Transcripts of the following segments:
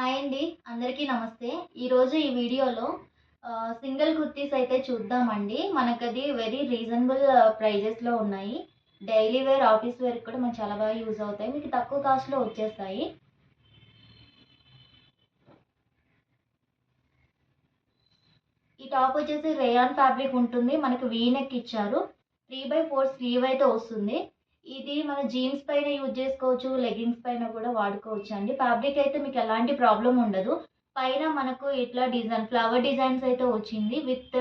Hi అండి. అందరికీ నమస్తే. ఈరోజు ఈ వీడియోలో సింగిల్ కుర్తీస్ అయితే చూద్దామండి. మనకది వెరీ రీజనబుల్ ప్రైజెస్‌లో ఉన్నాయి. డైలీ వేర్, ఆఫీస్ వేర్‌కి కూడా మనకు చాలా బాగా యూజ్ అవుతాయి. మీకు తక్కువ కాస్ట్‌లో వచ్చేస్తాయి. ఈ టాప్ వచ్చేసి రేయాన్ ఫ్యాబ్రిక్ ఉంటుంది. మనకు వీ నెక్ ఇచ్చారు. 3/4 స్లీవ్ అయితే వస్తుంది. ఇది మన జీన్స్ పైన యూజ్ చేసుకోవచ్చు. లెగ్గింగ్స్ పైన కూడా వాడుకోవచ్చండి. ఫ్యాబ్రిక్ అయితే మీకు ఎలాంటి ప్రాబ్లమ్ ఉండదు. పైన మనకు ఇట్లా ఫ్లవర్ డిజైన్స్ అయితే వచ్చింది. విత్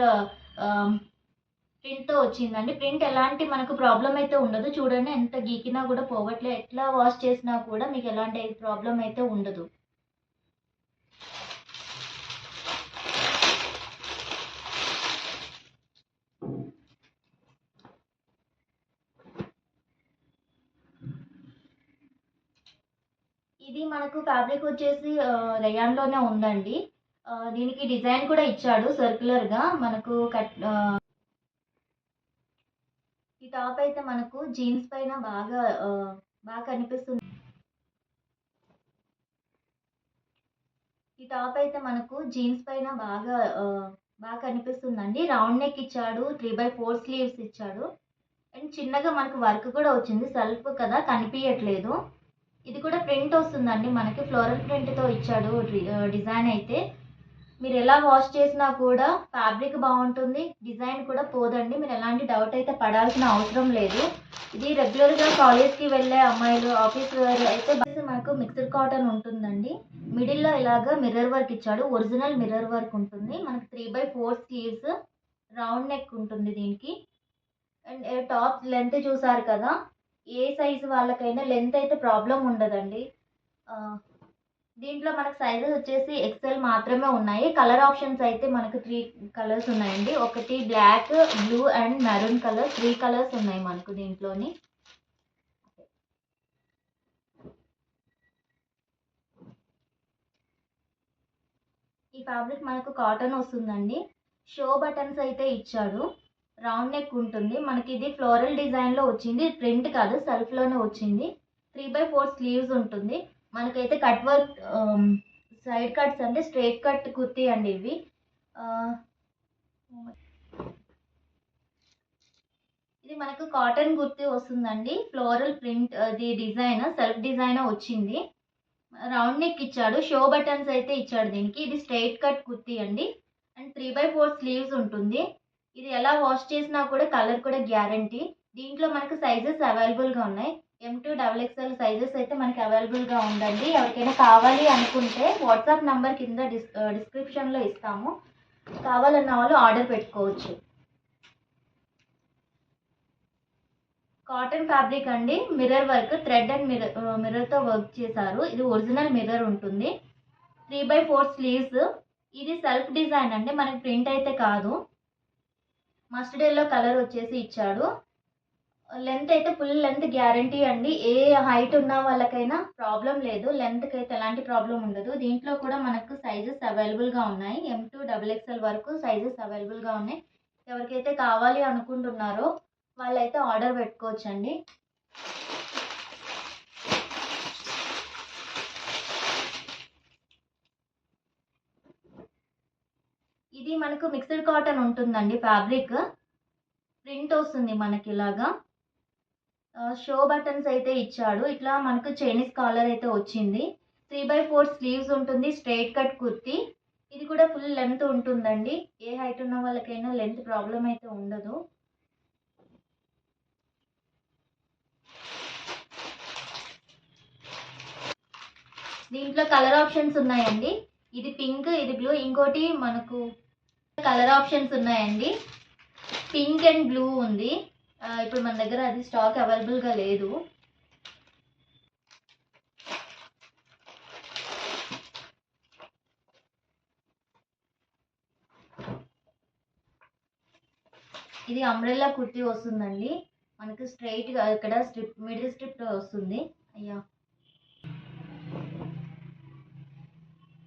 ప్రింట్‌తో వచ్చిందండి. ప్రింట్ ఎలాంటి మనకు ప్రాబ్లమ్ అయితే ఉండదు. చూడండి ఎంత గీకినా కూడా పోవట్లే. ఎట్లా వాష్ చేసినా కూడా మీకు ఎలాంటి ప్రాబ్లమ్ అయితే ఉండదు. ఇది మనకు ఫ్యాబ్రిక్ వచ్చేసి రేయాన్‌లోనే ఉందండి. దీనికి డిజైన్ కూడా ఇచ్చాడు సర్క్యులర్‌గా మనకు ఈ టాప్ అయితే మనకు జీన్స్ పైన బాగా కనిపిస్తుంది. ఈ టాప్ అయితే మనకు జీన్స్ పైన బాగా కనిపిస్తుందండి. రౌండ్ నెక్ ఇచ్చాడు. 3/4 స్లీవ్స్ ఇచ్చాడు. అండ్ చిన్నగా మనకు వర్క్ కూడా వచ్చింది. సెల్ఫ్ కదా కనిపియట్లేదు. ఇది కూడా ప్రింట్ వస్తుందండి. మనకి ఫ్లోరల్ ప్రింట్‌తో ఇచ్చాడు డిజైన్ అయితే. మీరు ఎలా వాష్ చేసినా కూడా ఫ్యాబ్రిక్ బాగుంటుంది. డిజైన్ కూడా పోదండి. మీరు ఎలాంటి డౌట్ అయితే పడాల్సిన అవసరం లేదు. ఇది రెగ్యులర్‌గా కాలేజ్‌కి వెళ్ళే అమ్మాయిలు, ఆఫీస్ వేర్ అయితే మనకు మిక్స్డ్ కాటన్ ఉంటుందండి. మిడిల్‌లో ఇలాగా మిర్రర్ వర్క్ ఇచ్చాడు. ఒరిజినల్ మిర్రర్ వర్క్ ఉంటుంది. మనకు 3/4 స్లీవ్స్, రౌండ్ నెక్ ఉంటుంది దీనికి. అండ్ టాప్ లెంత్ చూసారు కదా. ఏ సైజు వాళ్ళకైనా లెంత్ అయితే ప్రాబ్లం ఉండదండి. దీంట్లో మనకు సైజెస్ వచ్చేసి ఎక్సెల్ మాత్రమే ఉన్నాయి. కలర్ ఆప్షన్స్ అయితే మనకు 3 కలర్స్ ఉన్నాయండి. ఒకటి black, blue and maroon colour. 3 colours ఉన్నాయి మనకు దీంట్లోని. ఈ ఫ్యాబ్రిక్ మనకు కాటన్ వస్తుందండి. షో బటన్స్ అయితే ఇచ్చాడు. రౌండ్ నెక్ ఉంటుంది. మనకి ఇది ఫ్లోరల్ డిజైన్లో వచ్చింది. ప్రింట్ కాదు, సెల్ఫ్లోనే వచ్చింది. 3/4 స్లీవ్స్ ఉంటుంది. మనకైతే కట్ వర్క్ సైడ్ కట్స్ అంటే స్ట్రైట్ కట్ కుర్తీ అండి ఇవి. ఇది మనకు కాటన్ కుర్తీ వస్తుందండి. ఫ్లోరల్ ప్రింట్ అది డిజైన్ సెల్ఫ్ డిజైన్ వచ్చింది. రౌండ్ నెక్ ఇచ్చాడు. షో బటన్స్ అయితే ఇచ్చాడు దీనికి. ఇది స్ట్రైట్ కట్ కుర్తీ అండి. అండ్ 3/4 స్లీవ్స్ ఉంటుంది. ఇది ఎలా వాష్ చేసినా కూడా కలర్ కూడా గ్యారంటీ. దీంట్లో మనకు సైజెస్ అవైలబుల్గా ఉన్నాయి. M2 XXL సైజెస్ అయితే మనకి అవైలబుల్గా ఉందండి. ఎవరికైనా కావాలి అనుకుంటే వాట్సాప్ నెంబర్ కింద డిస్క్రిప్షన్లో ఇస్తాము. కావాలన్న వాళ్ళు ఆర్డర్ పెట్టుకోవచ్చు. కాటన్ ఫ్యాబ్రిక్ అండి. మిర్రర్ వర్క్, థ్రెడ్ అండ్ మిర్రర్తో వర్క్ చేశారు. ఇది ఒరిజినల్ మిర్రర్ ఉంటుంది. 3/4 స్లీవ్స్. ఇది సెల్ఫ్ డిజైన్ అండి. మనకి ప్రింట్ అయితే కాదు. మస్టర్డ్ ఎల్లో కలర్ వచ్చేసి ఇచ్చాడు. లెంత్ అయితే ఫుల్ లెంత్ గ్యారంటీ అండి. ఏ హైట్ ఉన్న వాళ్ళకైనా ప్రాబ్లం లేదు. లెంత్కి అయితే ఎలాంటి ప్రాబ్లం ఉండదు. దీంట్లో కూడా మనకు సైజెస్ అవైలబుల్గా ఉన్నాయి. M2 XXL వరకు సైజెస్ అవైలబుల్గా ఉన్నాయి. ఎవరికైతే కావాలి అనుకుంటున్నారో వాళ్ళైతే ఆర్డర్ పెట్టుకోవచ్చండి. ఇది మనకు మిక్స్డ్ కాటన్ ఉంటుందండి. ఫ్యాబ్రిక్ ప్రింట్ వస్తుంది మనకి ఇలాగా. షో బటన్స్ అయితే ఇచ్చాడు. ఇట్లా మనకు చైనీస్ కాలర్ అయితే వచ్చింది. 3/4 స్లీవ్స్ ఉంటుంది. Straight cut kurti. ఇది కూడా ఫుల్ లెంత్ ఉంటుందండి. ఏ హైట్ ఉన్న వాళ్ళకైనా లెంత్ ప్రాబ్లం అయితే ఉండదు. దీంట్లో కలర్ ఆప్షన్స్ ఉన్నాయండి. ఇది పింక్, ఇది బ్లూ, ఇంకోటి మనకు కలర్ ఆప్షన్స్ ఉన్నాయండి. పింక్ అండ్ బ్లూ ఉంది. ఇప్పుడు మన దగ్గర అది స్టాక్ అవైలబుల్గా లేదు. ఇది అంబ్రెల్లా కుర్తీ వస్తుందండి. మనకు స్ట్రైట్గా ఇక్కడ మిడిల్ స్ట్రిప్ వస్తుంది.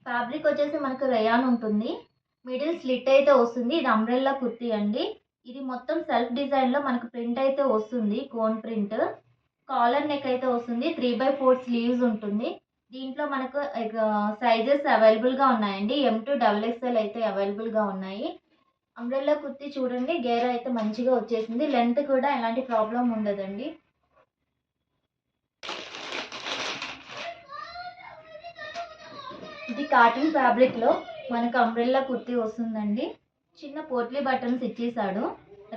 ఫ్యాబ్రిక్ వచ్చేసి మనకు రేయాన్ ఉంటుంది. మిడిల్ స్లిట్ అయితే వస్తుంది. ఇది అంబ్రెల్లా కుర్తీ అండి. ఇది మొత్తం సెల్ఫ్ డిజైన్లో మనకు ప్రింట్ అయితే వస్తుంది. Cone print. కాలర్ నెక్ అయితే వస్తుంది. 3/4 స్లీవ్స్ ఉంటుంది. దీంట్లో మనకు సైజెస్ అవైలబుల్గా ఉన్నాయండి. M2 XXL అయితే అవైలబుల్గా ఉన్నాయి. అంబ్రెల్లా కుర్తీ చూడండి, గేర అయితే మంచిగా వచ్చేసింది. లెంత్ కూడా ఎలాంటి ప్రాబ్లం ఉండదండి. ఇది కాటన్ ఫ్యాబ్రిక్లో మనకు అంబ్రెల్లా కుర్తీ వస్తుందండి. చిన్న పోట్లీ బటన్స్ ఇచ్చేసాడు.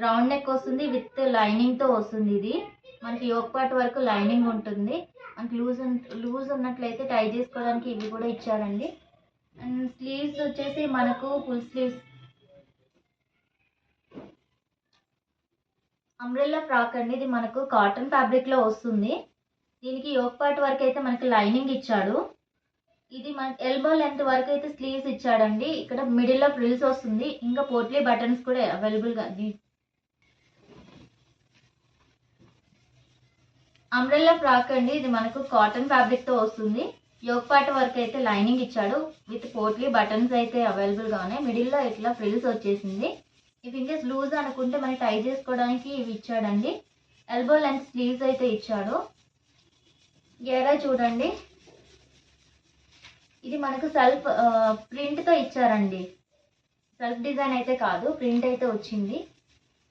రౌండ్ నెక్ వస్తుంది, విత్ లైనింగ్తో వస్తుంది. ఇది మనకి యోక్ పార్ట్ వరకు లైనింగ్ ఉంటుంది. మనకి లూజ్ ఉన్నట్లయితే టై చేసుకోవడానికి ఇవి కూడా ఇచ్చారండి. అండ్ స్లీవ్స్ వచ్చేసి మనకు ఫుల్ స్లీవ్స్ అంబ్రెల్లా ఫ్రాక్ అండి. ఇది మనకు కాటన్ ఫ్యాబ్రిక్లో వస్తుంది. దీనికి యోక్ పార్ట్ వరకు అయితే మనకి లైనింగ్ ఇచ్చాడు. ఇది మన ఎల్బో లెంత్ వరకు అయితే స్లీవ్స్ ఇచ్చాడండి. ఇక్కడ మిడిల్లో ఫ్రిల్స్ వస్తుంది. ఇంకా పోట్లీ బటన్స్ కూడా అవైలబుల్గా. అంబ్రెల్లా ఫ్రాక్ అండి. ఇది మనకు కాటన్ ఫ్యాబ్రిక్తో వస్తుంది. యోక్ పార్ట్ వరకు అయితే లైనింగ్ ఇచ్చాడు. విత్ పోట్లీ బటన్స్ అయితే అవైలబుల్గా ఉన్నాయి. మిడిల్లో ఇట్లా ఫ్రిల్స్ వచ్చేసింది. ఇవి ఇంకా లూజ్ అనుకుంటే మనకి టై చేసుకోవడానికి ఇవి ఇచ్చాడండి. ఎల్బో లెంత్ స్లీవ్స్ అయితే ఇచ్చాడు. గేరా చూడండి, ఇది మనకు సెల్ఫ్ ప్రింట్తో ఇచ్చారండి. సెల్ఫ్ డిజైన్ అయితే కాదు, ప్రింట్ అయితే వచ్చింది.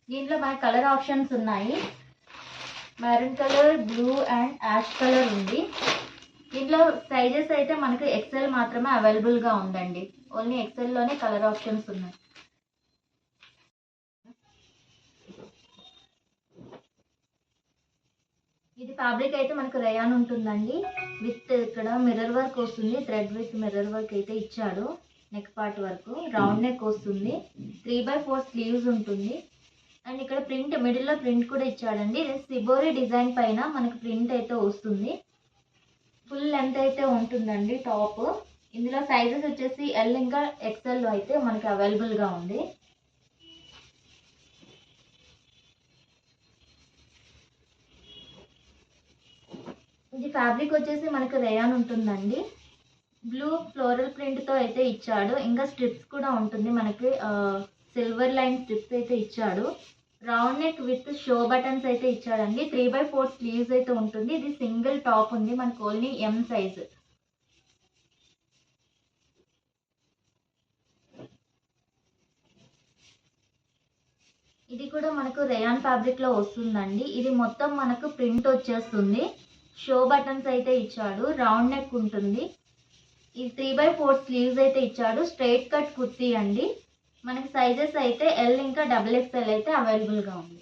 దీంట్లో మనకి కలర్ ఆప్షన్స్ ఉన్నాయి. Maroon colour, blue and ash colour ఉంది. దీంట్లో సైజెస్ అయితే మనకు XL మాత్రమే అవైలబుల్గా ఉందండి. ఓన్లీ XLలోనే కలర్ ఆప్షన్స్ ఉన్నాయి. ఇది ఫ్యాబ్రిక్ అయితే మనకు రేయాన్ ఉంటుందండి. విత్ ఇక్కడ మిర్రర్ వర్క్ వస్తుంది. థ్రెడ్ విత్ మిర్రర్ వర్క్ అయితే ఇచ్చాడు. నెక్ పార్ట్ వరకు రౌండ్ నెక్ వస్తుంది. 3/4 స్లీవ్స్ ఉంటుంది. అండ్ ఇక్కడ ప్రింట్, మిడిల్లో ప్రింట్ కూడా ఇచ్చాడండి. ఇది సిబోరి డిజైన్ పైన మనకు ప్రింట్ అయితే వస్తుంది. ఫుల్ లెంత్ అయితే ఉంటుందండి టాప్. ఇందులో సైజెస్ వచ్చేసి L ఇంకా XL అయితే మనకి అవైలబుల్గా ఉంది. ఇది ఫ్యాబ్రిక్ వచ్చేసి మనకు రేయాన్ ఉంటుందండి. బ్లూ ఫ్లోరల్ ప్రింట్తో అయితే ఇచ్చాడు. ఇంకా స్ట్రిప్స్ కూడా ఉంటుంది మనకి, సిల్వర్ లైన్ స్ట్రిప్స్ అయితే ఇచ్చాడు. Round neck with show buttons అయితే ఇచ్చాడండి. 3/4 స్లీవ్స్ అయితే ఉంటుంది. ఇది సింగిల్ టాప్ ఉంది మనకు, ఓన్లీ M సైజ్. ఇది కూడా మనకు రేయాన్ ఫ్యాబ్రిక్లో వస్తుందండి. ఇది మొత్తం మనకు ప్రింట్ వచ్చేస్తుంది. షో బటన్స్ అయితే ఇచ్చాడు. రౌండ్ నెక్ ఉంటుంది. ఇది 3/4 స్లీవ్స్ అయితే ఇచ్చాడు. స్ట్రైట్ కట్ కుర్తీ అండి. మనకి సైజెస్ అయితే L ఇంకా XXL అయితే అవైలబుల్గా ఉంది.